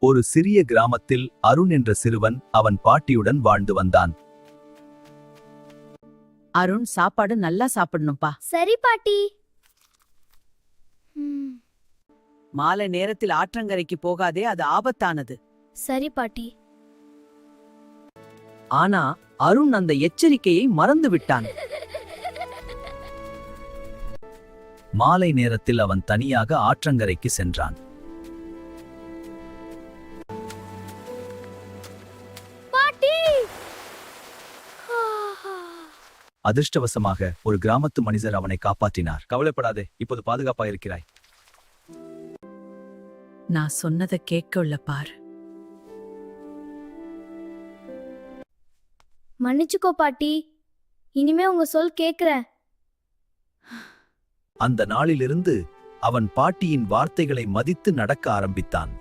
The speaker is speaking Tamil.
ஒரு சிறிய கிராமத்தில் அருண் என்ற சிறுவன் அவன் பாட்டியுடன் வாழ்ந்து வந்தான். அருண், சாப்பாடு நல்லா சாப்பிடணும்பா. சரி பாட்டி. மாலை நேரத்தில் ஆற்றங்கரைக்கு போகாதே, அது ஆபத்தானது. சரி பாட்டி. ஆனா அருண் அந்த எச்சரிக்கையை மறந்து விட்டான். மாலை நேரத்தில் அவன் தனியாக ஆற்றங்கரைக்கு சென்றான். பாட்டி. அதிர்ஷ்டவசமாக ஒரு கிராமத்து மனிதர் அவனை காப்பாற்றினார். கவலைப்படாதே, இப்போது பாதுகாப்பா இருக்கிறாய். நான் சொன்னதை கேட்கல பார். மன்னிச்சுக்கோ பாட்டி, இனிமே உங்க சொல் கேக்குறேன். அந்த நாளிலிருந்து அவன் பாட்டியின் வார்த்தைகளை மதித்து நடக்க ஆரம்பித்தான்.